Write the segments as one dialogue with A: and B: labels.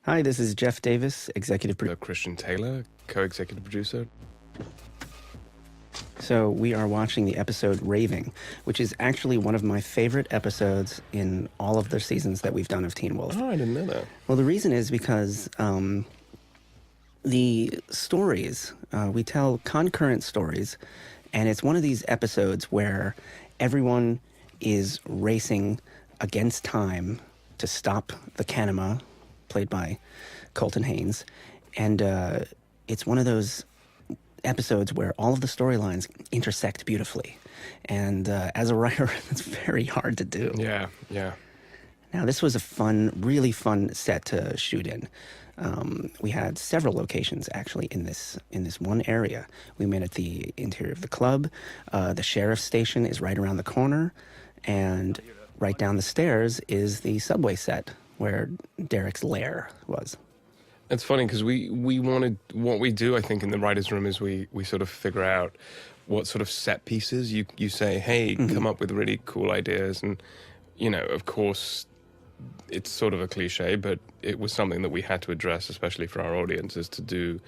A: Hi, this is Jeff Davis, executive producer.
B: Christian Taylor, co-executive producer.
A: So we are watching the episode Raving, which is actually one of my favorite episodes in all of the seasons that we've done of Teen Wolf.
B: Oh, I didn't know that.
A: Well, the reason is because the stories, we tell concurrent stories, and it's one of these episodes where everyone is racing against time to stop the Kanema, played by Colton Haynes. And it's one of those episodes where all of the storylines intersect beautifully. And as a writer, it's very hard to do.
B: Yeah.
A: Now, this was a fun, really fun set to shoot in. We had several locations actually in this one area. We met at the interior of the club. The sheriff's station is right around the corner, and right down the stairs is the subway set where Derek's lair was.
B: It's funny because we wanted, what we do, I think, in the writer's room is we sort of figure out what sort of set pieces you say, hey, come up with really cool ideas. And, of course, it's sort of a cliche, but it was something that we had to address, especially for our audiences, to do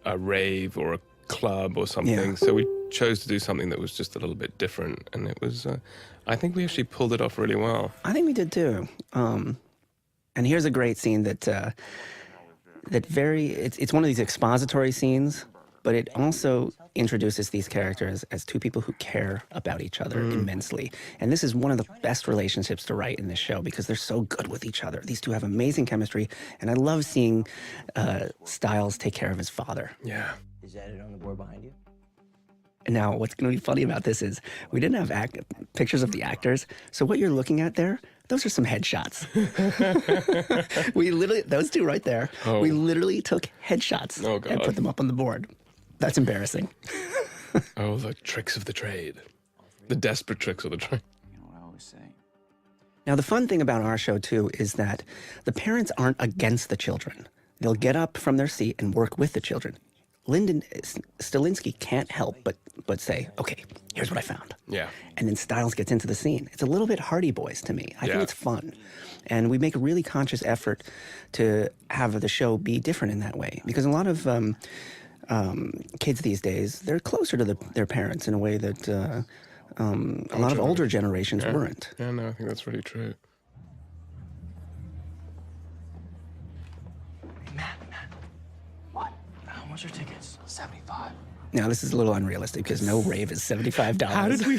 B: a rave or a club or something. Yeah. So we chose to do something that was just a little bit different. And it was, I think we actually pulled it off really well.
A: I think we did too. And here's a great scene it's one of these expository scenes, but it also introduces these characters as two people who care about each other immensely. And this is one of the best relationships to write in this show because they're so good with each other. These two have amazing chemistry, and I love seeing Stiles take care of his father.
B: Yeah.
C: Is that it on the board behind you?
A: Now, what's going to be funny about this is we didn't have pictures of the actors, so what you're looking at there, those are some headshots. We literally, those two right there, we literally took headshots and put them up on the board. That's embarrassing.
B: Oh, the tricks of the trade. The desperate tricks of the trade.
C: You know what I always say.
A: Now, the fun thing about our show, too, is that the parents aren't against the children. They'll get up from their seat and work with the children. Lyndon Stilinski can't help but say, okay, here's what I found.
B: Yeah.
A: And then Stiles gets into the scene. It's a little bit Hardy Boys to me. I think it's fun. And we make a really conscious effort to have the show be different in that way. Because a lot of kids these days, they're closer to their parents in a way that a lot of older generations weren't.
B: Yeah, no, I think that's really true.
C: Matt. What? How much are tickets? 75.
A: Now, this is a little unrealistic because no rave is $75.
B: How did we?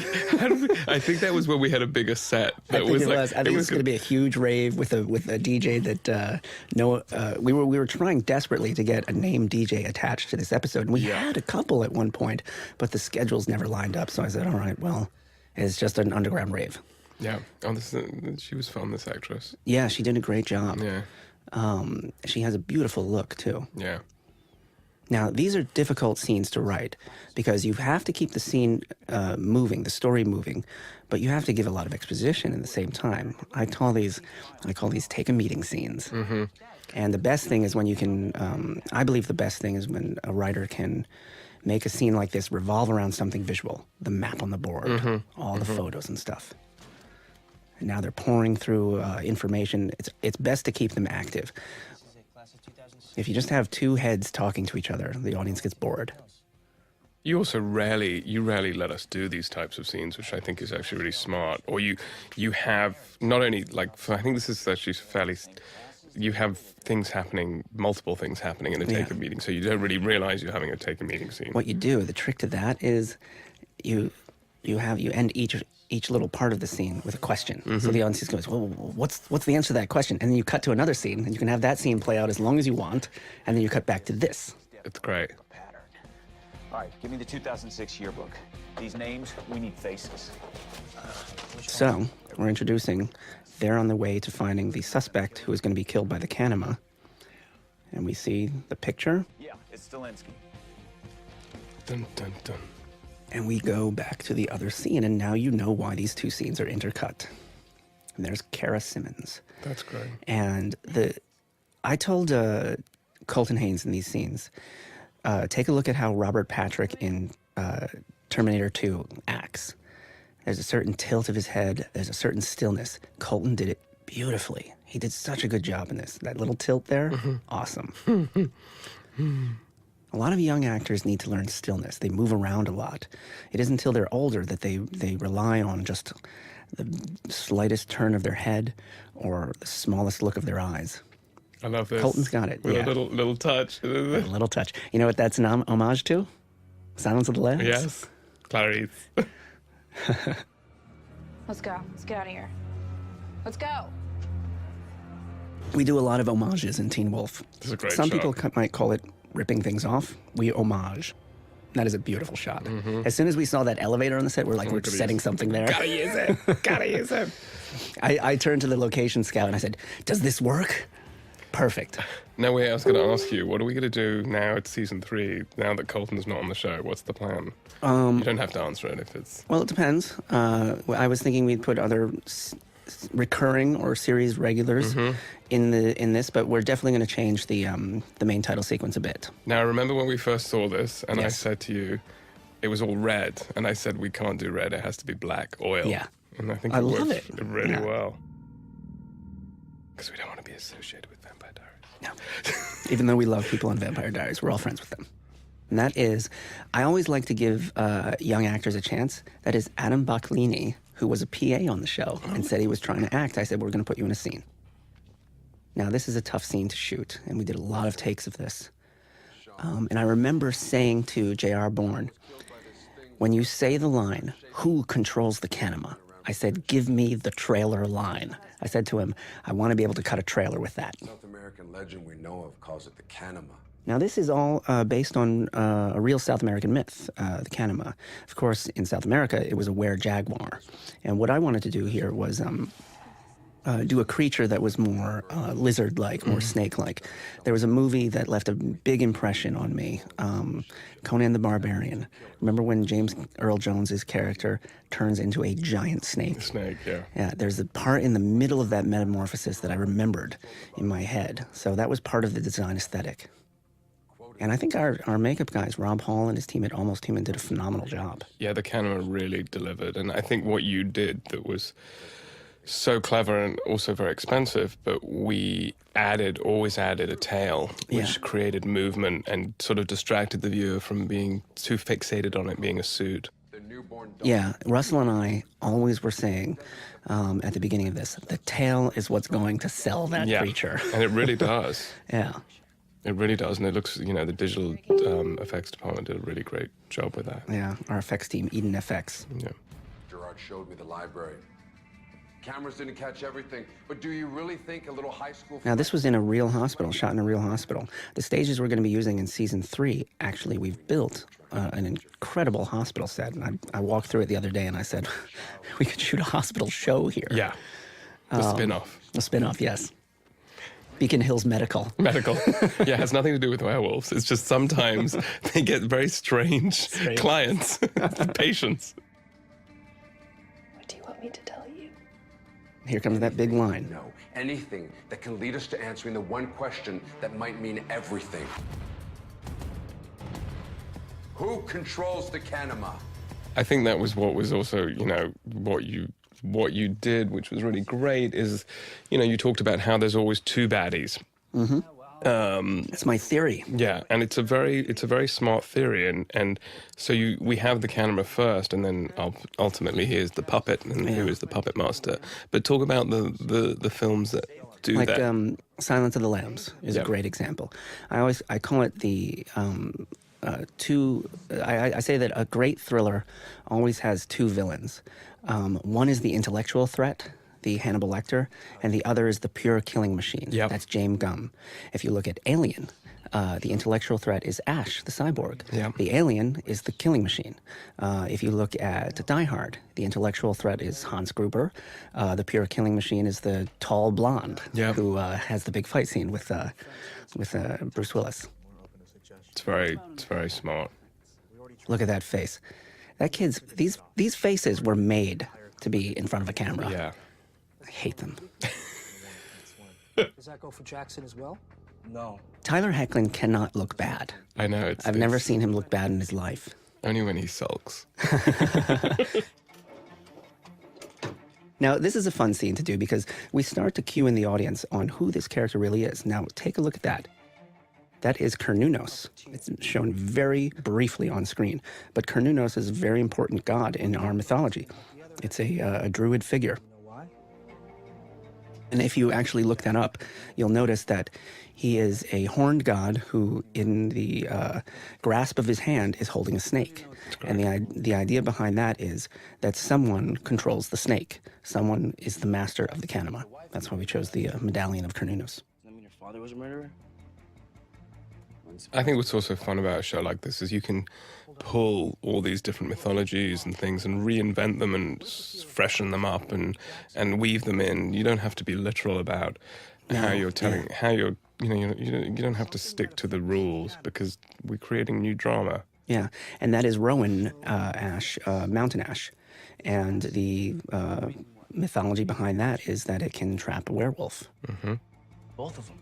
B: I think that was when we had a bigger set.
A: I think it was going to be a huge rave with a DJ that we were trying desperately to get a name DJ attached to this episode. And we had a couple at one point, but the schedules never lined up. So I said, all right, well, it's just an underground rave.
B: Yeah. Oh, she was fun, this actress.
A: Yeah, she did a great job.
B: Yeah.
A: She has a beautiful look, too.
B: Yeah.
A: Now, these are difficult scenes to write because you have to keep the scene moving, the story moving, but you have to give a lot of exposition at the same time. I call these take a meeting scenes. Mm-hmm. And the best thing is when you can, I believe the best thing is when a writer can make a scene like this revolve around something visual, the map on the board, all the photos and stuff. And now they're pouring through information. It's best to keep them active. If you just have two heads talking to each other, the audience gets bored.
B: You also rarely let us do these types of scenes, which I think is actually really smart. Or you have not only I think this is actually fairly. You have multiple things happening in a take a meeting, so you don't really realize you're having a take a meeting scene.
A: What you do, the trick to that is, you end each little part of the scene with a question. So the audience goes, well, what's the answer to that question? And then you cut to another scene, and you can have that scene play out as long as you want, and then you cut back to this.
B: It's great.
D: All right, give me the 2006 yearbook. These names, we need faces.
A: So we're introducing, they're on the way to finding the suspect who is going to be killed by the Kanema. And we see the picture.
D: Yeah, it's Stilinski.
B: Dun, dun, dun.
A: And we go back to the other scene, and now you know why these two scenes are intercut. And there's Kara Simmons.
B: That's great.
A: And I told Colton Haynes in these scenes, take a look at how Robert Patrick in Terminator 2 acts. There's a certain tilt of his head. There's a certain stillness. Colton did it beautifully. He did such a good job in this. That little tilt there, awesome. A lot of young actors need to learn stillness. They move around a lot. It isn't until they're older that they rely on just the slightest turn of their head or the smallest look of their eyes.
B: I love this.
A: Colton's got it,
B: With
A: yeah.
B: a little touch.
A: A little touch. You know what that's an homage to? Silence of the Lambs?
B: Yes. Clarice.
E: Let's go. Let's get out of here. Let's go.
A: We do a lot of homages in Teen Wolf.
B: This is a great
A: Some
B: shot.
A: people might call it ripping things off. We homage. That is a beautiful shot. As soon as we saw that elevator on the set, we're like, we're
B: gotta
A: setting
B: use it.
A: something there.
B: Gotta use it. Gotta use it.
A: I turned to the location scout and I said, does this work? Perfect.
B: Now, I was going to ask you, what are we going to do now at season 3, now that Colton's not on the show? What's the plan? You don't have to answer it if it's...
A: Well, it depends. I was thinking we'd put other recurring or series regulars in this, but we're definitely going to change the main title sequence a bit.
B: Now, I remember when we first saw this, and I
A: Yes.
B: said to you, it was all red, and I said, we can't do red, it has to be black oil.
A: Yeah.
B: And I think
A: I
B: it
A: love
B: worked
A: it.
B: really
A: Yeah.
B: well. Because we don't want to be associated with Vampire Diaries.
A: No. Even though we love people on Vampire Diaries, we're all friends with them. And that is, I always like to give young actors a chance. That is Adam Baclini, who was a PA on the show and said he was trying to act. I said, we're going to put you in a scene. Now, this is a tough scene to shoot, and we did a lot of takes of this. And I remember saying to J.R. Bourne, when you say the line, who controls the Kanema? I said, give me the trailer line. I said to him, I want to be able to cut a trailer with that.
F: South American legend we know of calls it the Kanema.
A: Now, this is all based on a real South American myth, the Kanema. Of course, in South America, it was a were-jaguar. And what I wanted to do here was do a creature that was more lizard-like, more snake-like. There was a movie that left a big impression on me, Conan the Barbarian. Remember when James Earl Jones's character turns into a giant snake?
B: Snake, yeah.
A: Yeah, there's a part in the middle of that metamorphosis that I remembered in my head. So that was part of the design aesthetic. And I think our makeup guys, Rob Hall and his team at Almost Human, did a phenomenal job.
B: Yeah, the camera really delivered. And I think what you did that was so clever and also very expensive, but we always added a tail, which
A: Yeah.
B: created movement and sort of distracted the viewer from being too fixated on it being a suit.
F: The newborn
A: Yeah, Russell and I always were saying at the beginning of this, the tail is what's going to sell that
B: Yeah,
A: creature.
B: and it really does.
A: Yeah.
B: It really does, and it looks, the digital effects department did a really great job with that.
A: Yeah, our effects team, Eden FX.
B: Yeah.
F: Gerard showed me the library. Cameras didn't catch everything, but do you really think a little high school...
A: Now, this was in a real hospital, shot in a real hospital. The stages we're going to be using in season 3, actually, we've built an incredible hospital set. And I walked through it the other day and I said, we could shoot a hospital show here.
B: Yeah. The spin-off.
A: A spin-off, yes. Beacon Hills Medical.
B: Medical. Yeah, it has nothing to do with werewolves. It's just sometimes they get very strange clients, patients.
E: What do you want me to tell you?
A: Here comes that big line.
F: No, anything that can lead us to answering the one question that might mean everything. Who controls the Kanema?
B: I think that was what was also, what you did, which was really great, is, you talked about how there's always two baddies.
A: That's my theory.
B: Yeah, and it's a very smart theory, and so we have the camera first, and then ultimately here's the puppet, and who is the puppet master. But talk about the films that do
A: Like
B: that.
A: Silence of the Lambs is a
B: Yeah.
A: great example. I call it the I say that a great thriller always has two villains. One is the intellectual threat, the Hannibal Lecter, and the other is the pure killing machine.
B: Yep.
A: That's James Gunn. If you look at Alien, the intellectual threat is Ash, the cyborg.
B: Yep.
A: The alien is the killing machine. If you look at Die Hard, the intellectual threat is Hans Gruber. The pure killing machine is the tall blonde
B: Yep.
A: who has the big fight scene with Bruce Willis.
B: It's very smart.
A: Look at that face. That kid's these faces were made to be in front of a camera.
B: Yeah.
A: I hate them.
C: Does that go for Jackson as well? No.
A: Tyler Hoechlin cannot look bad.
B: I know.
A: I've never seen him look bad in his life.
B: Only when he sulks.
A: Now, this is a fun scene to do because we start to cue in the audience on who this character really is. Now, take a look at that. That is Cernunnos. It's shown very briefly on screen, but Cernunnos is a very important god in our mythology. It's a druid figure. And if you actually look that up, you'll notice that he is a horned god who, in the grasp of his hand, is holding a snake. And the idea behind that is that someone controls the snake. Someone is the master of the Kanama. That's why we chose the medallion of Cernunnos.
C: Does that mean your father was a murderer?
B: I think what's also fun about a show like this is you can pull all these different mythologies and things and reinvent them and freshen them up and weave them in. You don't have to be literal about how you're telling, how you're, you don't have to stick to the rules because we're creating new drama.
A: Yeah, and that is Rowan ash, mountain ash. And the mythology behind that is that it can trap a werewolf.
B: Mm-hmm.
C: Both of them.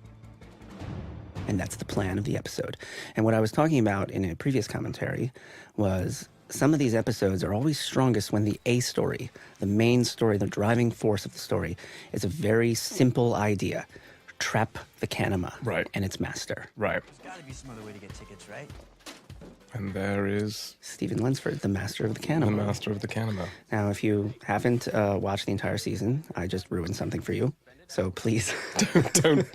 A: And that's the plan of the episode. And what I was talking about in a previous commentary was some of these episodes are always strongest when the A story, the main story, the driving force of the story, is a very simple idea. Trap the Kanama and its master.
B: Right.
C: There's got to be some other way to get tickets, right?
B: And there is
A: Stephen Lunsford, the master of the Kanama.
B: The master of the Kanama.
A: Now, if you haven't watched the entire season, I just ruined something for you. So please
B: don't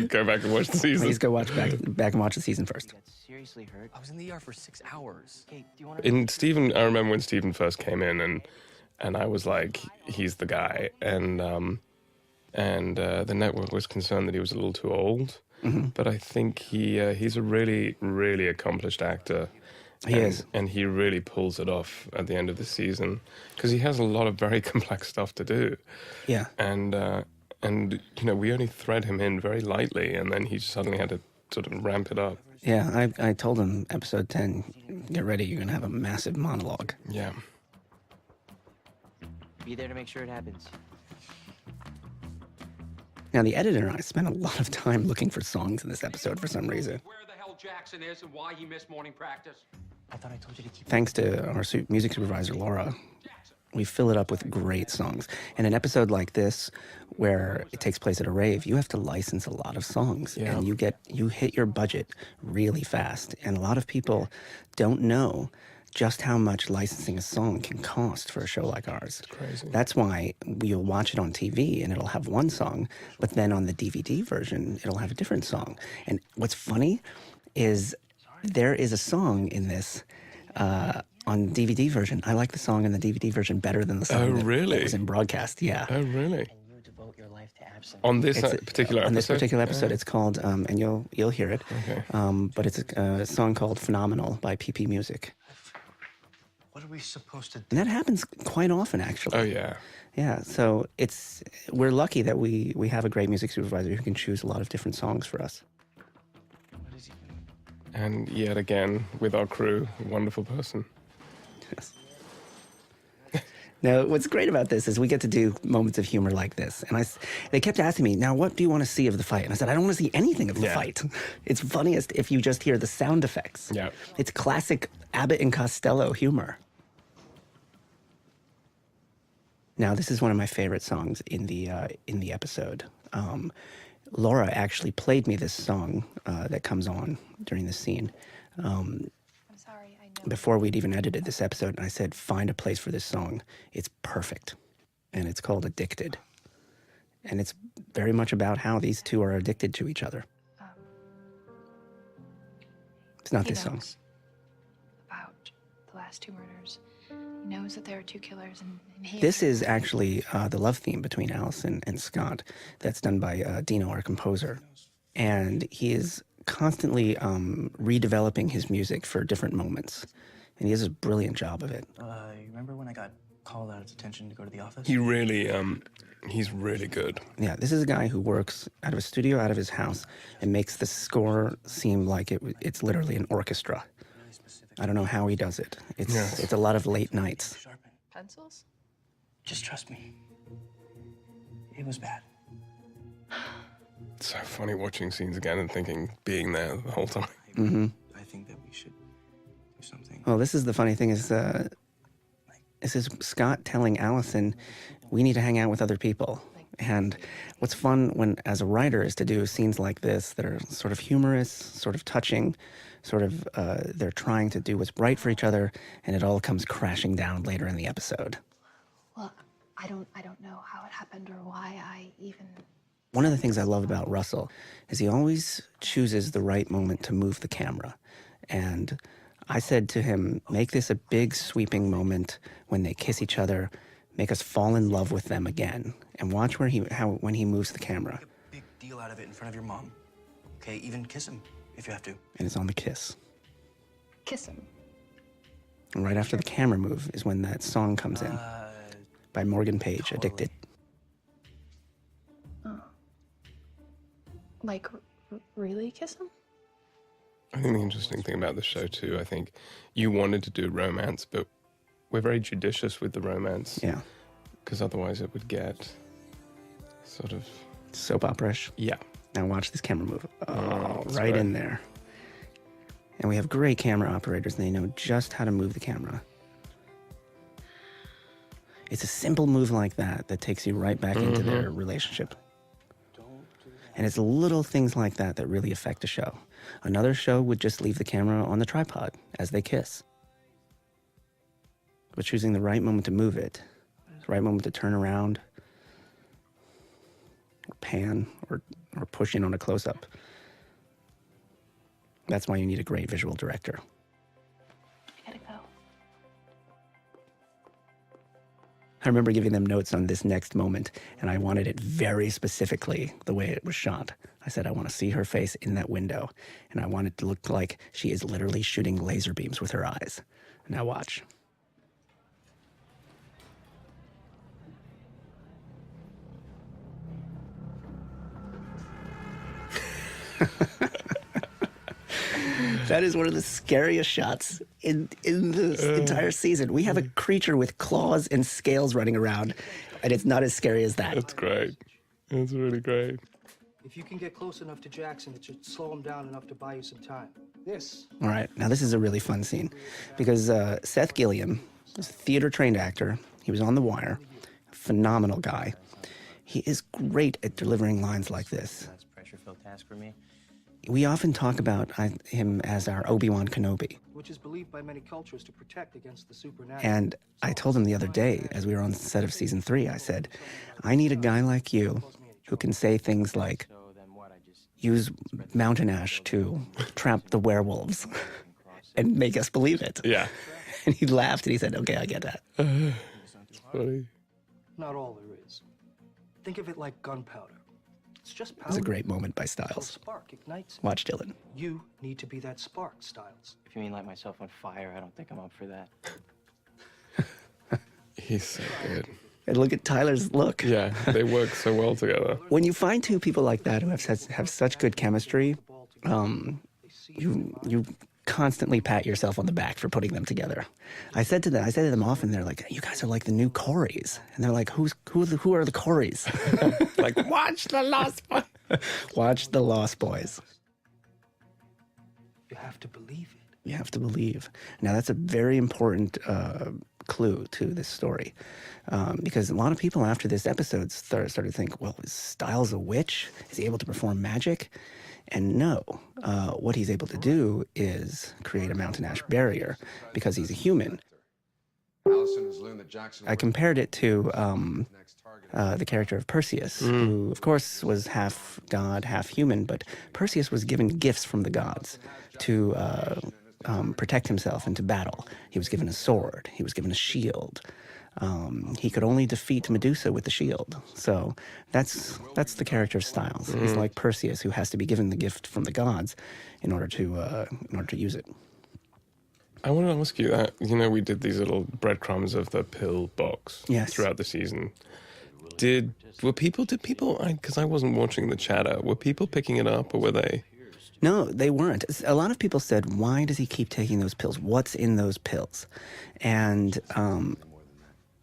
B: go back and watch the season.
A: Please go back and watch the season first.
C: Seriously hurt? I was in the ER for 6 hours. Hey, do you want
B: In Stephen, I remember when Stephen first came in, and I was like, he's the guy, and the network was concerned that he was a little too old. Mm-hmm. But I think he's a really, really accomplished actor.
A: He is.
B: And he really pulls it off at the end of the season because he has a lot of very complex stuff to do.
A: Yeah.
B: And we only thread him in very lightly, and then he suddenly had to sort of ramp it up.
A: Yeah, I told him episode 10, get ready, you're going to have a massive monologue.
B: Yeah.
C: be there to make sure it happens?
A: Now, the editor and I spent a lot of time looking for songs in this episode for some reason.
G: Where the hell Jackson is and why he missed morning practice.
C: I thought I told you to keep...
A: Thanks to our music supervisor, Laura, we fill it up with great songs. And an episode like this, where it takes place at a rave, you have to license a lot of songs.
B: Yeah.
A: And you hit your budget really fast. And a lot of people don't know just how much licensing a song can cost for a show like ours.
B: It's crazy.
A: That's why you'll watch it on TV and it'll have one song, but then on the DVD version, it'll have a different song. And what's funny is there is a song in this on DVD version. I like the song in the DVD version better than the song that was in broadcast. Yeah.
B: Oh, really?
C: And you devote your life to absence.
B: On this particular episode?
A: On this particular episode, it's called, and you'll hear it,
B: okay.
A: But it's a song called Phenomenal by PP Music.
C: What are we supposed to do?
A: And that happens quite often, actually.
B: Oh, yeah.
A: Yeah, so we're lucky that we have a great music supervisor who can choose a lot of different songs for us.
C: What is he doing?
B: And yet again, with our crew, a wonderful person.
A: Yes. Now, what's great about this is we get to do moments of humor like this. And they kept asking me, now, what do you want to see of the fight? And I said, I don't want to see anything of the fight. It's funniest if you just hear the sound effects.
B: Yeah.
A: It's classic Abbott and Costello humor. Now, this is one of my favorite songs in the episode. Laura actually played me this song that comes on during this scene.
E: I'm sorry, I know.
A: Before we'd even edited this episode, and I said, find a place for this song. It's perfect. And it's called Addicted. And it's very much about how these two are addicted to each other. It's not this song.
E: About the last two murders. He knows that there are two killers, and he...
A: This is actually the love theme between Allison and Scott that's done by Dino, our composer. And he is constantly redeveloping his music for different moments. And he does a brilliant job of it.
C: You remember when I got called out of detention to go to the office?
B: He really, he's really good.
A: Yeah, this is a guy who works out of a studio, out of his house, and makes the score seem like it's literally an orchestra. I don't know how he does it. It's a lot of late nights.
C: Sharpen.
E: Pencils?
C: Just trust me. It was bad.
B: It's so funny watching scenes again and being there the whole time.
A: Mm-hmm.
C: I think that we should do something.
A: Well, this is the funny thing is, this is Scott telling Allison, we need to hang out with other people. And what's fun when, as a writer, is to do scenes like this that are sort of humorous, sort of touching, sort of they're trying to do what's right for each other, and it all comes crashing down later in the episode.
E: Well, I don't know how it happened or why I even...
A: One of the things I love about Russell is he always chooses the right moment to move the camera. And I said to him, make this a big sweeping moment when they kiss each other, make us fall in love with them again, and watch when he moves the camera.
C: Make a big deal out of it in front of your mom. Okay, even kiss him if you have to.
A: And it's on the kiss.
E: Kiss him.
A: And right after the camera move is when that song comes in by Morgan Page,
C: totally.
A: Addicted.
E: Like, really kiss him?
B: I think the interesting thing about the show too, I think you wanted to do romance, but we're very judicious with the romance.
A: Yeah.
B: Because otherwise it would get sort of...
A: Soap opera-ish.
B: Yeah.
A: Now watch this camera move. Oh,
B: that's
A: right
B: great.
A: in there. And we have great camera operators, and they know just how to move the camera. It's a simple move like that that takes you right back into their relationship. And it's little things like that that really affect a show. Another show would just leave the camera on the tripod as they kiss. But choosing the right moment to move it, the right moment to turn around, or pan, or push in on a close-up. That's why you need a great visual director.
E: I gotta go.
A: I remember giving them notes on this next moment, and I wanted it very specifically the way it was shot. I said, I want to see her face in that window, and I want it to look like she is literally shooting laser beams with her eyes. Now watch. That is one of the scariest shots in the entire season. We have a creature with claws and scales running around, and it's not as scary as that.
B: That's great. That's really great.
H: If you can get close enough to Jackson, it should slow him down enough to buy you some time. This.
A: All right, now this is a really fun scene because Seth Gilliam is a theater-trained actor. He was on The Wire, a phenomenal guy. He is great at delivering lines like this.
C: That's a pressure-filled task for me.
A: We often talk about him as our Obi-Wan Kenobi.
H: Which is believed by many cultures to protect against the supernatural.
A: And I told him the other day, as we were on the set of season 3, I said, I need a guy like you who can say things like, use mountain ash to trap the werewolves and make us believe it.
B: Yeah.
A: And he laughed and he said, okay, I get that.
B: It's funny.
H: Not all there is. Think of it like gunpowder. It's just powder.
A: It was a great moment by
H: A
A: Styles.
H: spark ignites.
A: Watch Dylan.
H: You need to be that spark, Styles.
C: If you mean light myself on fire, I don't think I'm up for that.
B: He's so good.
A: And look at Tyler's look.
B: Yeah, they work so well together.
A: When you find two people like that who have such good chemistry, you constantly pat yourself on the back for putting them together. I said to them often, they're like, you guys are like the new Coreys. And they're like, who are the Coreys?
B: Like, watch The Lost Boys.
A: Watch The Lost Boys.
H: You have to believe it.
A: You have to believe. Now, that's a very important clue to this story. Because a lot of people after this episode started to think, well, is Styles a witch? Is he able to perform magic? And no, what he's able to do is create a mountain ash barrier because he's a human. I compared it to the character of Perseus, who, of course, was half god, half human, but Perseus was given gifts from the gods to protect himself into battle. He was given a sword. He was given a shield. He could only defeat Medusa with the shield. So that's the character of Styles. He's like Perseus, who has to be given the gift from the gods in order to use it.
B: I want to ask you that. You know, we did these little breadcrumbs of the pill box throughout the season. Did people, because I wasn't watching the chatter, were people picking it up or were they?
A: No, they weren't. A lot of people said, why does he keep taking those pills? What's in those pills? And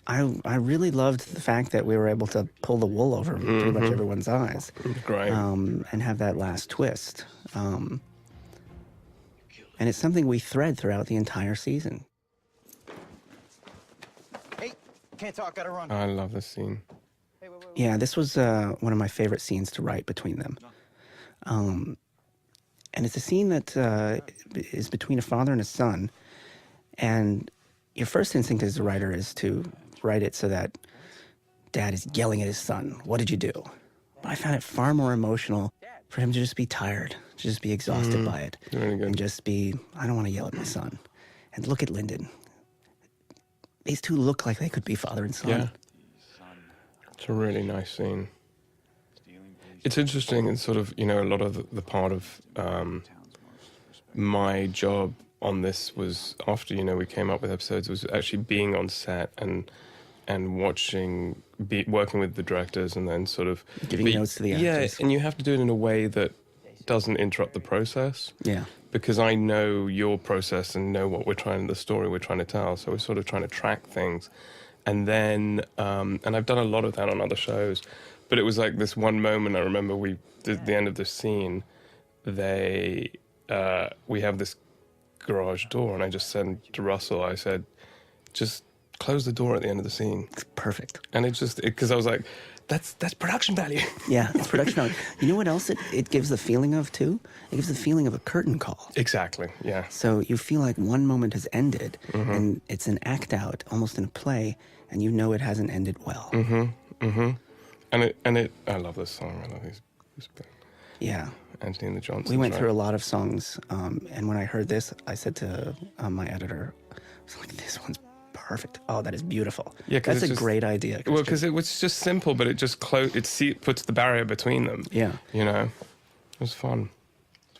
A: I really loved the fact that we were able to pull the wool over pretty much everyone's eyes.
B: Great.
A: And have that last twist. And it's something we thread throughout the entire season.
I: Hey,
C: can't talk, gotta run.
B: I love this scene.
A: Yeah, this was one of my favorite scenes to write between them. And it's a scene that is between a father and a son. And your first instinct as a writer is to write it so that dad is yelling at his son, what did you do? But I found it far more emotional for him to just be tired, to just be exhausted by it.
B: Really good.
A: And just be, I don't want to yell at my son. And look at Lyndon. These two look like they could be father and son.
B: Yeah. It's a really nice scene. It's interesting, and sort of, you know, a lot of the part of my job on this was after, you know, we came up with episodes, was actually being on set and watching, working with the directors, and then sort of
A: Giving notes to the actors.
B: Yeah, and you have to do it in a way that doesn't interrupt the process.
A: Yeah.
B: Because I know your process and know what the story we're trying to tell. So we're sort of trying to track things. And then, and I've done a lot of that on other shows, but it was like this one moment I remember the end of the scene, we have this garage door, and I just said to Russell, I said, just close the door at the end of the scene.
A: It's perfect.
B: And because I was like, that's production value.
A: Yeah, it's production value. You know what else it gives the feeling of, too? It gives the feeling of a curtain call.
B: Exactly, yeah.
A: So you feel like one moment has ended, and it's an act out, almost in a play, and you know it hasn't ended well.
B: And I love this song. I love this
A: Yeah.
B: Anthony and the Johnsons.
A: We went
B: right?
A: through a lot of songs, and when I heard this, I said to my editor, I was like, this one's perfect. Oh, that is beautiful.
B: Yeah,
A: that's a great idea. Christian.
B: Well, because it was just simple, but it just puts the barrier between them.
A: Yeah.
B: You know, it was fun.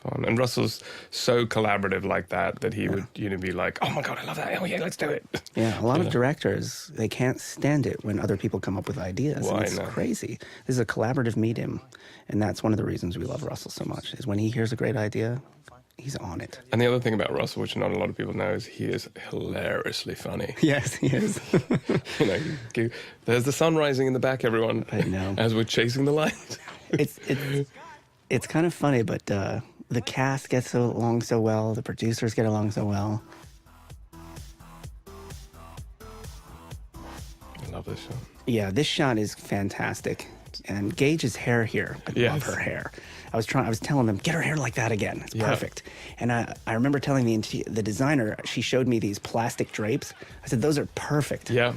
B: Fun. And Russell's so collaborative like that he would, you know, be like, oh my God, I love that. Oh yeah, let's do it.
A: Yeah, a lot of directors, they can't stand it when other people come up with ideas.
B: Well,
A: and it's
B: I know.
A: crazy. This is a collaborative medium, and that's one of the reasons we love Russell so much, is when he hears a great idea, he's on it.
B: And the other thing about Russell, which not a lot of people know, is he is hilariously funny.
A: Yes, he is.
B: You know, there's the sun rising in the back, everyone.
A: I know.
B: As we're chasing the light.
A: It's kind of funny, but the cast gets along so well, the producers get along so well.
B: I love this shot.
A: Yeah, this shot is fantastic. And Gage's hair here, I
B: Yes.
A: love her hair. I was telling them, get her hair like that again. It's
B: Yeah.
A: perfect. And I remember telling the designer, she showed me these plastic drapes. I said, those are perfect.
B: Yeah.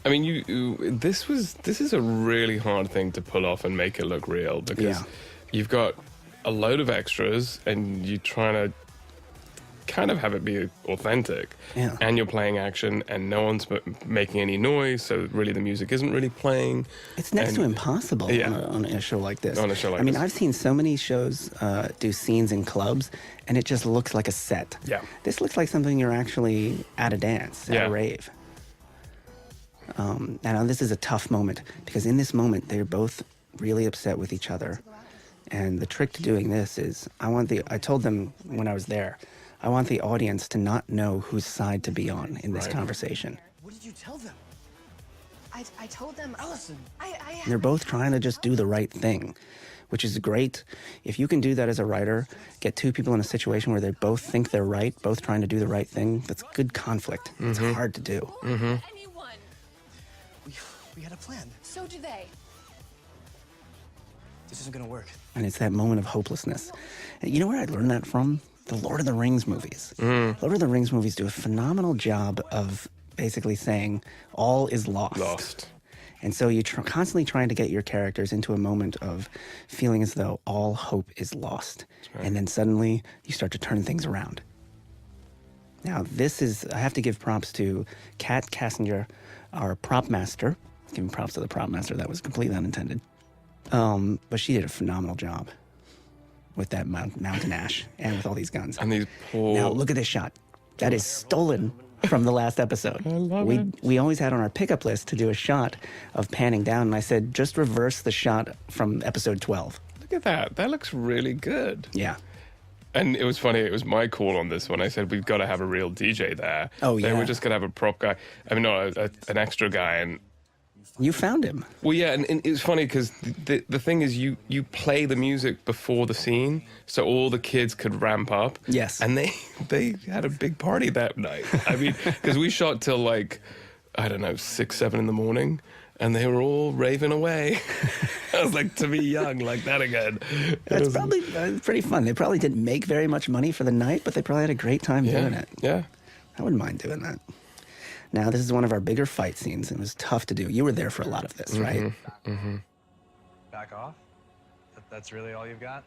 B: I mean, this is a really hard thing to pull off and make it look real, because
A: Yeah.
B: you've got a load of extras and you're trying to kind of have it be authentic.
A: Yeah.
B: And you're playing action and no one's making any noise, so really the music isn't really playing.
A: It's next to impossible
B: Yeah.
A: on a show like this.
B: On a show like
A: I mean,
B: this.
A: I've seen so many shows do scenes in clubs, and it just looks like a set.
B: Yeah.
A: This looks like something you're actually at a dance, at
B: Yeah.
A: a rave. And this is a tough moment, because in this moment, they're both really upset with each other. And the trick to doing this is, I told them when I was there, I want the audience to not know whose side to be on in this
B: Right.
A: conversation.
C: What did you tell them?
E: I told them.
C: Allison.
A: They're both trying to just do the right thing, which is great. If you can do that as a writer, get two people in a situation where they both think they're right, both trying to do the right thing, that's good conflict. It's hard to do.
E: Anyone.
C: We had a plan.
E: So do they.
C: This isn't gonna work.
A: And it's that moment of hopelessness. And you know where I learned that from? The Lord of the Rings movies. Lord of the Rings movies do a phenomenal job of basically saying all is lost. And so you're constantly trying to get your characters into a moment of feeling as though all hope is lost.
B: right.
A: And then suddenly you start to turn things around. Now, I have to give props to Kat Kassinger, our prop master. Giving props to the prop master, that was completely unintended. But she did a phenomenal job with that mountain ash and with all these guns.
B: And these poor...
A: Now, look at this shot. That is stolen from the last episode.
B: I love
A: we,
B: it.
A: We always had on our pickup list to do a shot of panning down, and I said, just reverse the shot from episode 12.
B: Look at that. That looks really good.
A: Yeah.
B: And it was funny, it was my call on this one. I said, we've got to have a real DJ there.
A: Oh, yeah.
B: They were just going to have a prop guy. I mean, no, an extra guy. And
A: You found him.
B: well, yeah, and it was funny because the thing is, you play the music before the scene, so all the kids could ramp up.
A: Yes.
B: And they had a big party that night. I mean, because we shot till like I don't know, 6, 7 in the morning, and they were all raving away. I was like, to be young like that again.
A: That's probably pretty fun. They probably didn't make very much money for the night, but they probably had a great time doing it.
B: Yeah.
A: I wouldn't mind doing that. Now, this is one of our bigger fight scenes. It was tough to do. You were there for a lot of this, right?
I: Back off? That's really all you've got?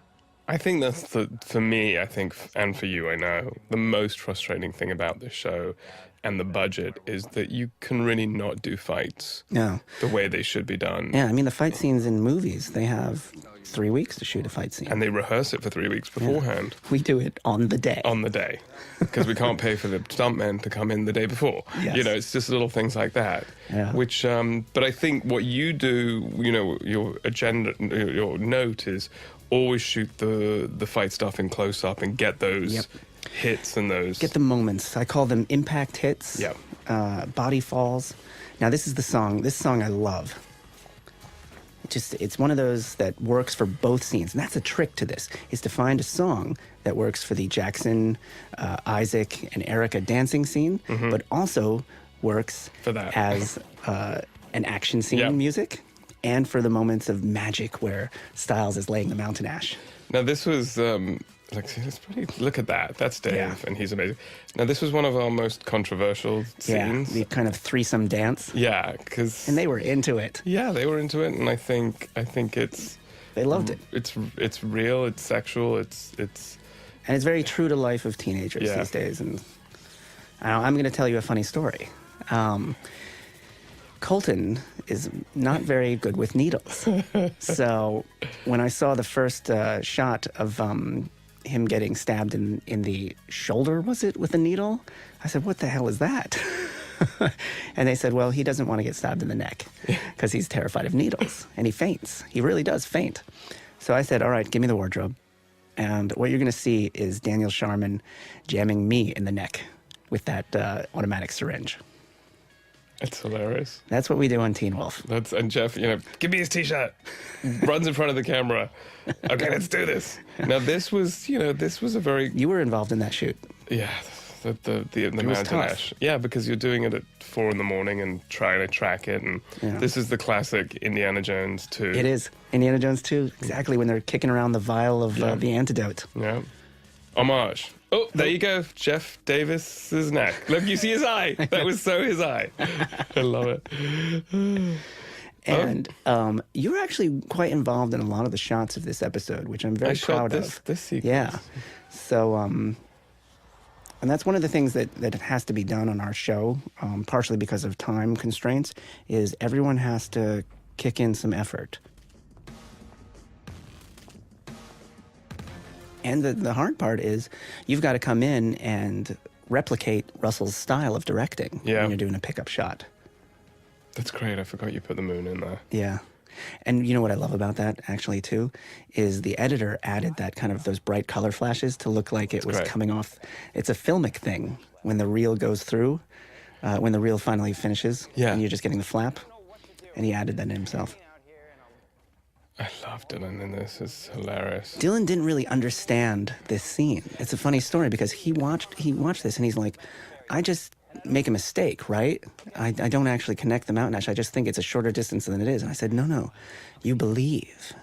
B: I think that's for me, I think, and for you, I know, the most frustrating thing about this show and the budget is that you can really not do fights
A: No.
B: the way they should be done.
A: Yeah, I mean, the fight scenes in movies, they have 3 weeks to shoot a fight scene.
B: And they rehearse it for 3 weeks beforehand.
A: We do it on the day.
B: On the day. Because we can't pay for the stuntmen to come in the day before.
A: Yes.
B: You know, it's just little things like that.
A: Yeah.
B: Which, but I think what you do, you know, your agenda, your note is always shoot the fight stuff in close up and get those hits and those.
A: Get the moments. I call them impact hits.
B: Yeah.
A: Body falls. Now, this is the song. This song I love. It's one of those that works for both scenes. And that's a trick to this, is to find a song that works for the Jackson, Isaac, and Erica dancing scene, but also works
B: For that.
A: as an action scene music, and for the moments of magic where Styles is laying the mountain ash.
B: Now, this was, it's pretty, look at that. That's Dave,
A: Yeah.
B: and he's amazing. Now, this was one of our most controversial scenes.
A: Yeah, the kind of threesome dance.
B: Yeah, because...
A: And they were into it.
B: Yeah, they were into it, and I think it's...
A: They loved it.
B: It's real, it's sexual, it's
A: And it's very true to life of teenagers
B: Yeah.
A: these days. And I'm going to tell you a funny story. Colton is not very good with needles. So when I saw the first shot of him getting stabbed in the shoulder, was it, with a needle? I said, what the hell is that? And they said, well, he doesn't want to get stabbed in the neck because he's terrified of needles. And he faints. He really does faint. So I said, all right, give me the wardrobe. And what you're going to see is Daniel Sharman jamming me in the neck with that automatic syringe.
B: It's hilarious.
A: That's what we do on Teen Wolf.
B: And Jeff, you know, give me his t-shirt. Runs in front of the camera. Okay, let's do this. Now, this was a very...
A: You were involved in that shoot.
B: Yeah, the
A: was
B: mountain
A: tough.
B: ash. Yeah, because you're doing it at 4 in the morning and trying to track it. And
A: Yeah.
B: this is the classic Indiana Jones 2.
A: It is. Indiana Jones 2, exactly when they're kicking around the vial of the antidote.
B: Yeah. Homage. Oh, there you go. Jeff Davis's neck. Look, you see his eye. That was so his eye. I love it.
A: And you were actually quite involved in a lot of the shots of this episode, which I'm very
B: I shot
A: proud
B: this
A: of.
B: sequence.
A: Yeah. So, and that's one of the things that has to be done on our show, partially because of time constraints, is everyone has to kick in some effort. And the hard part is you've got to come in and replicate Russell's style of directing
B: Yeah.
A: when you're doing a pickup shot.
B: That's great. I forgot you put the moon in there.
A: Yeah. And you know what I love about that, actually, too, is the editor added that kind of those bright color flashes to look like it was
B: great.
A: coming off. It's a filmic thing when the reel goes through, when the reel finally finishes,
B: Yeah.
A: and you're just getting the flap. And he added that in himself.
B: I love Dylan in this. It's hilarious.
A: Dylan didn't really understand this scene. It's a funny story because he watched this and he's like, I just make a mistake, right? I don't actually connect the mountain ash. I just think it's a shorter distance than it is. And I said, no, you believe.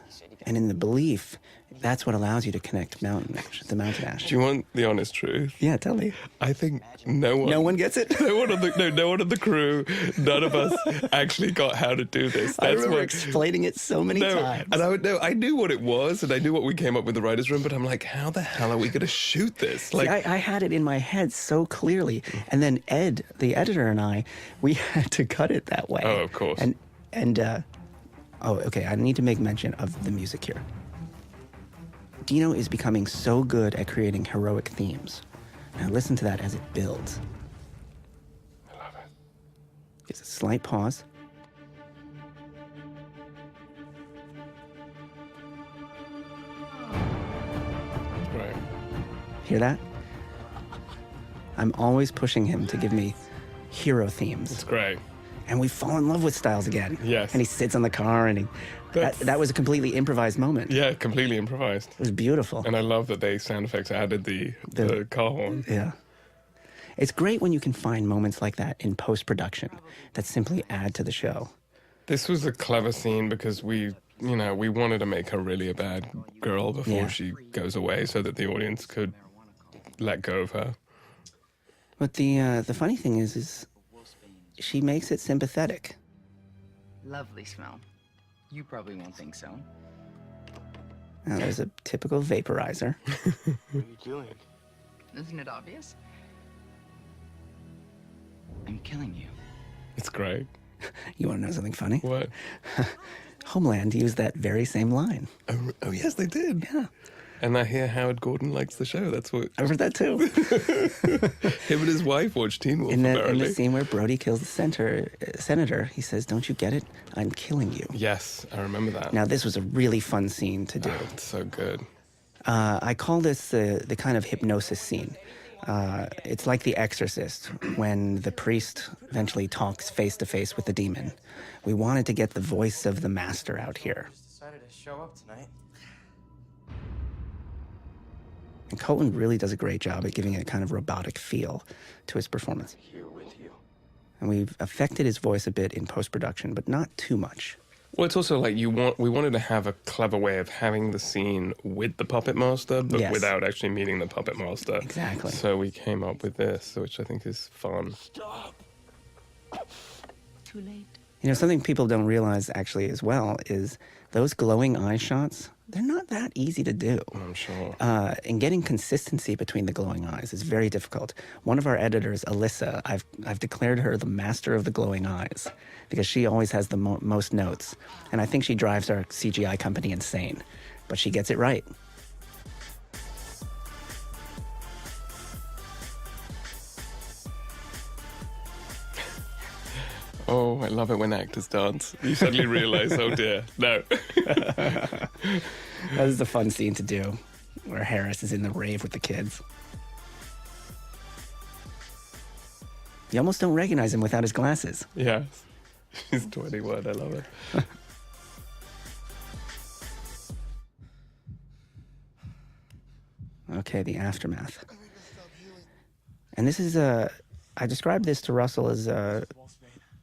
A: And in the belief, that's what allows you to connect the mountain ash.
B: Do you want the honest truth?
A: Yeah, tell me.
B: I think no one
A: gets it?
B: no one on the crew, none of us actually got how to do this.
A: I remember
B: what-
A: explaining it so many times.
B: And I knew what it was, and I knew what we came up with the writers' room, but I'm like, how the hell are we going to shoot this? Like,
A: See, I had it in my head so clearly. And then Ed, the editor, and we had to cut it that way.
B: Oh, of course.
A: Okay, I need to make mention of the music here. Dino is becoming so good at creating heroic themes. Now listen to that as it builds.
B: I love it.
A: There's a slight pause.
B: Right.
A: Hear that? I'm always pushing him to give me hero themes.
B: It's great.
A: And we fall in love with Styles again.
B: Yes.
A: And he sits on the car and that was a completely improvised moment.
B: Yeah, completely improvised.
A: It was beautiful.
B: And I love that they sound effects added the car horn.
A: Yeah. It's great when you can find moments like that in post-production that simply add to the show.
B: This was a clever scene because we wanted to make her really a bad girl before
A: Yeah.
B: she goes away so that the audience could let go of her.
A: But the funny thing is she makes it sympathetic.
J: Lovely smell. You probably won't think so.
A: Now, there's a typical vaporizer.
C: What are you doing?
J: Isn't it obvious? I'm killing you.
B: It's great.
A: You want to know something funny?
B: What?
A: Homeland used that very same line.
B: Oh, yes, they did.
A: Yeah.
B: And I hear Howard Gordon likes the show. That's what...
A: I heard that too.
B: Him and his wife watch Teen Wolf,
A: In
B: apparently.
A: the scene where Brody kills the senator, he says, "Don't you get it? I'm killing you."
B: Yes, I remember that.
A: Now, this was a really fun scene to do.
B: It's so good.
A: I call this the kind of hypnosis scene. It's like The Exorcist, when the priest eventually talks face-to-face with the demon. We wanted to get the voice of the master out here.
C: Decided to show up tonight.
A: And Colton really does a great job at giving it a kind of robotic feel to his performance.
C: Here with you.
A: And we've affected his voice a bit in post-production, but not too much.
B: Well, it's also like we wanted to have a clever way of having the scene with the puppet master, but
A: Yes.
B: without actually meeting the puppet master.
A: Exactly.
B: So we came up with this, which I think is fun.
J: Too late.
A: You know, something people don't realize actually as well is those glowing eye shots, they're not that easy to do.
B: I'm sure.
A: And getting consistency between the glowing eyes is very difficult. One of our editors, Alyssa, I've declared her the master of the glowing eyes because she always has the most notes. And I think she drives our CGI company insane, but she gets it right.
B: Oh, I love it when actors dance. You suddenly realize, oh dear, no.
A: That is a fun scene to do, where Harris is in the rave with the kids. You almost don't recognize him without his glasses.
B: Yes. He's 21, I love it.
A: Okay, the aftermath. And this is I described this to Russell as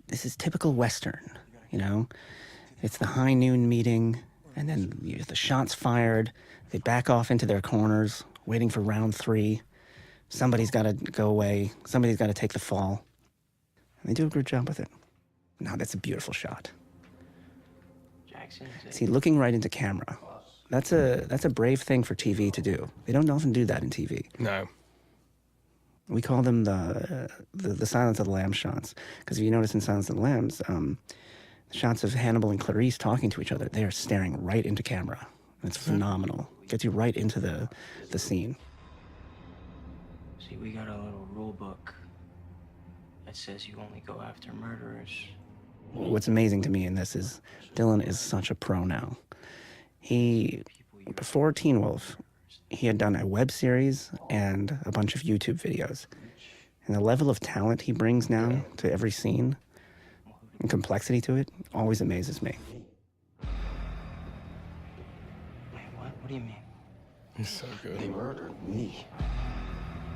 A: this is typical Western, you know? It's the high noon meeting, and then the shots fired. They back off into their corners, waiting for round 3. Somebody's got to go away. Somebody's got to take the fall. And they do a good job with it. Now, that's a beautiful shot.
C: Jackson.
A: See, looking right into camera. That's a brave thing for TV to do. They don't often do that in TV.
B: No.
A: We call them the Silence of the Lambs shots. Because if you notice in Silence of the Lambs, shots of Hannibal and Clarice talking to each other, they are staring right into camera. It's phenomenal. It gets you right into the scene.
C: See, we got a little rule book that says you only go after murderers.
A: What's amazing to me in this is Dylan is such a pro now. Before Teen Wolf, he had done a web series and a bunch of YouTube videos. And the level of talent he brings now to every scene and complexity to it always amazes me.
C: Wait, what? What do you mean?
B: He's so good.
C: They murdered me.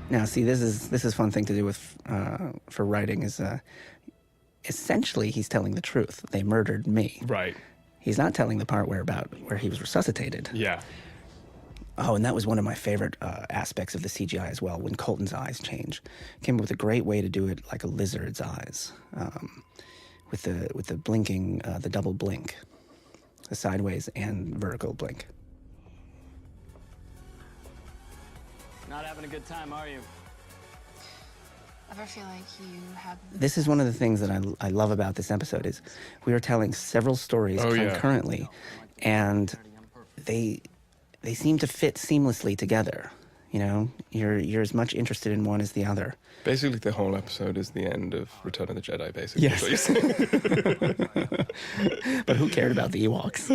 A: Now, see, this is a fun thing to do with for writing is essentially he's telling the truth. They murdered me.
B: Right.
A: He's not telling the part where he was resuscitated.
B: Yeah.
A: Oh, and that was one of my favorite aspects of the CGI as well, when Colton's eyes change. Came up with a great way to do it like a lizard's eyes, with the blinking, the double blink, the sideways and vertical blink.
C: Not having a good time, are you?
E: Ever feel like you have...
A: This is one of the things that I love about this episode is we are telling several stories concurrently, and they seem to fit seamlessly together. You know, you're as much interested in one as the other.
B: Basically, the whole episode is the end of Return of the Jedi, basically.
A: Yes. But who cared about the Ewoks?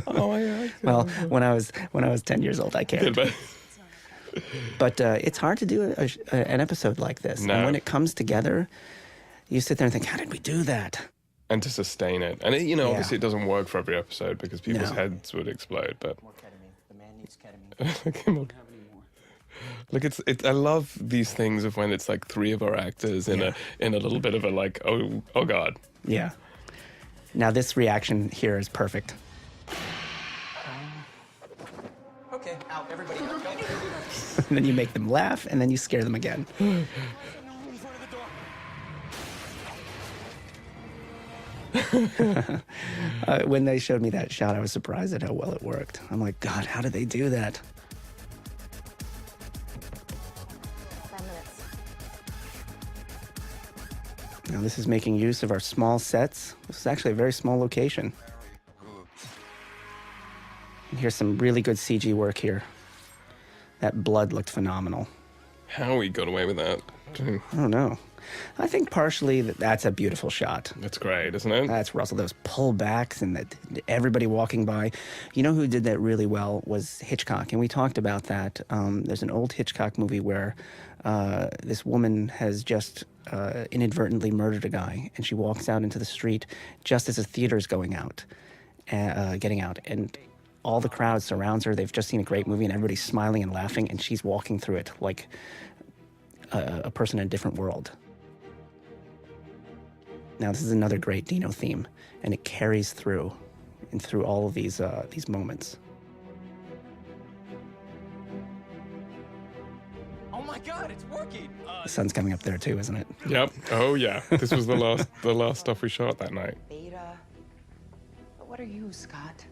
B: Oh,
A: Well, when I was 10 years old, I cared. But it's hard to do an episode like this.
B: No.
A: And when it comes together, you sit there and think, how did we do that?
B: And to sustain it. And, obviously it doesn't work for every episode because people's heads would explode, but...
C: More ketamine. The man needs ketamine.
B: Come on. Look, I love these things of when it's like three of our actors in a little bit of a like, oh God.
A: Yeah. Now this reaction here is perfect.
J: Okay, out, everybody out. Go.
A: And then you make them laugh, and then you scare them again. When they showed me that shot, I was surprised at how well it worked. I'm like, God, how did they do that?
E: 5 minutes.
A: Now this is making use of our small sets. This is actually a very small location. And here's some really good CG work here. That blood looked phenomenal.
B: How we got away with that?
A: I don't know. I think partially that's a beautiful shot.
B: That's great, isn't it?
A: That's Russell. Those pullbacks and everybody walking by. You know who did that really well was Hitchcock, and we talked about that. There's an old Hitchcock movie where this woman has just inadvertently murdered a guy, and she walks out into the street just as the theater's getting out, and all the crowd surrounds her. They've just seen a great movie, and everybody's smiling and laughing, and she's walking through it like a person in a different world. Now, this is another great Dino theme, and it carries through all of these moments.
J: Oh my God, it's working.
A: The sun's coming up there too, isn't it?
B: Yep. Oh yeah. This was the last stuff we shot that night.
J: Beta. But what are you, Scott?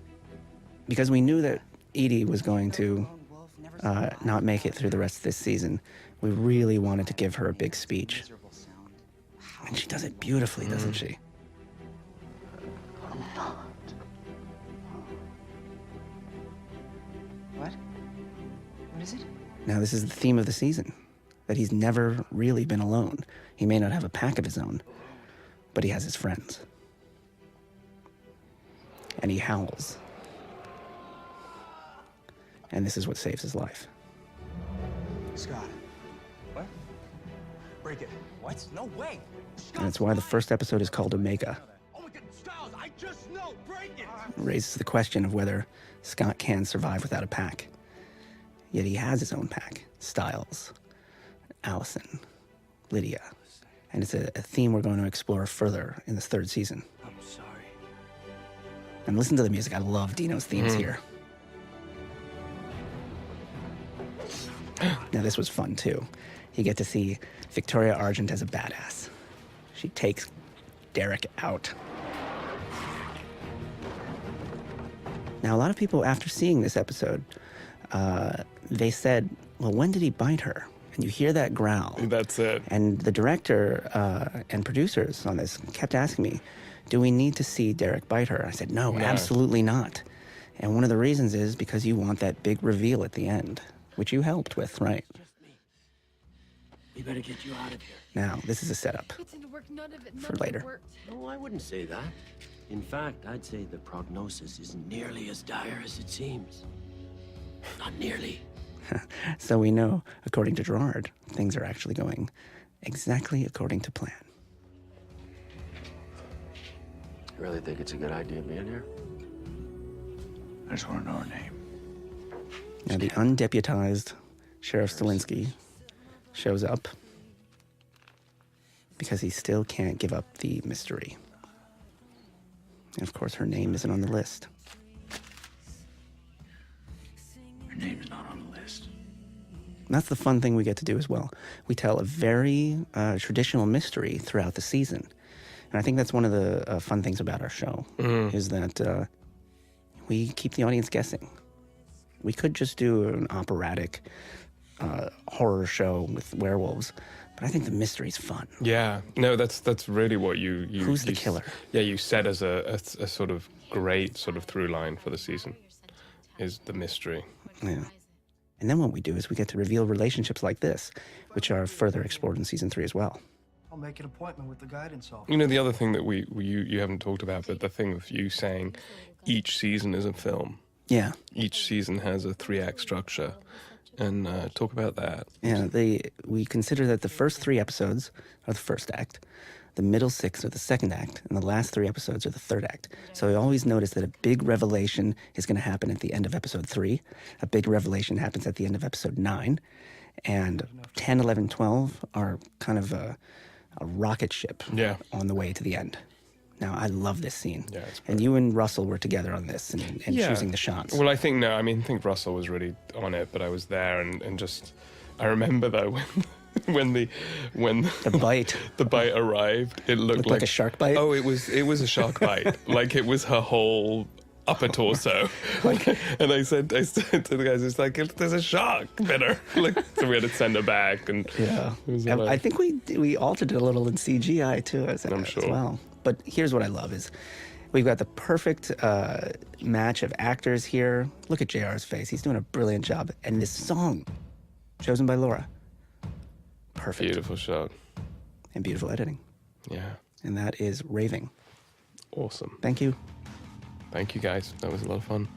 A: Because we knew that Edie was going to not make it through the rest of this season, we really wanted to give her a big speech. And she does it beautifully, doesn't she?
J: What? What is it?
A: Now, this is the theme of the season, that he's never really been alone. He may not have a pack of his own, but he has his friends. And he howls. And this is what saves his life.
H: Scott. What? Break it.
J: What? No way.
A: And that's why the first episode is called Omega.
G: Oh my God, Styles, I just know. Break it.
A: It raises the question of whether Scott can survive without a pack. Yet he has his own pack. Styles, Allison, Lydia. And it's a theme we're going to explore further in this third season.
C: I'm sorry.
A: And listen to the music. I love Dino's themes here. Now, this was fun, too. You get to see Victoria Argent as a badass. She takes Derek out. Now, a lot of people, after seeing this episode, they said, well, when did he bite her? And you hear that growl.
B: That's it.
A: And the director and producers on this kept asking me, do we need to see Derek bite her? I said, no, absolutely not. And one of the reasons is because you want that big reveal at the end, which you helped with, right?
C: We better get you out of here.
A: Now, this is a setup
E: It didn't work. None of it.
A: for later.
C: No, I wouldn't say that. In fact, I'd say the prognosis isn't nearly as dire as it seems. Not nearly.
A: So we know, according to Gerard, things are actually going exactly according to plan.
C: You really think it's a good idea being here?
D: I just want to know her name.
A: Now, the undeputized Sheriff Stilinski shows up because he still can't give up the mystery. And of course, her name isn't on the list.
D: Her name's not on the list.
A: And that's the fun thing we get to do as well. We tell a very traditional mystery throughout the season. And I think that's one of the fun things about our show, is that we keep the audience guessing. We could just do an operatic horror show with werewolves, but I think the mystery's fun.
B: Yeah, no, that's really what you
A: Who's the
B: you
A: killer?
B: Yeah, you set as a sort of great sort of through line for the season is the mystery.
A: Yeah. And then what we do is we get to reveal relationships like this, which are further explored in season 3 as well.
H: I'll make an appointment with the guidance officer.
B: You know, the other thing that you haven't talked about, but the thing of you saying each season is a film.
A: Yeah.
B: Each season has a 3-act structure, and talk about that.
A: Yeah, we consider that the first 3 episodes are the first act. the middle 6 are the second act, and the last 3 episodes are the third act. So I always notice that a big revelation is going to happen at the end of episode 3. A big revelation happens at the end of episode 9. And 10, 11, 12 are kind of a rocket ship on the way to the end. Now, I love this scene.
B: Yeah, it's
A: and you and Russell were together on this and choosing the shots.
B: Well, I think Russell was really on it, but I was there and just, I remember though when the
A: bite
B: the bite arrived, it looked
A: like a shark bite.
B: Oh, it was a shark bite. Like it was her whole upper torso. And I said to the guys, it's like, there's a shark bit her. Like, so we had to send her back. And
A: I think we altered it a little in CGI too, as well. But here's what I love is we've got the perfect match of actors here. Look at JR's face. He's doing a brilliant job. And this song, chosen by Laura. Perfect.
B: Beautiful shot.
A: And beautiful editing.
B: Yeah.
A: And that is Raving.
B: Awesome.
A: Thank you.
B: Thank you, guys. That was a lot of fun.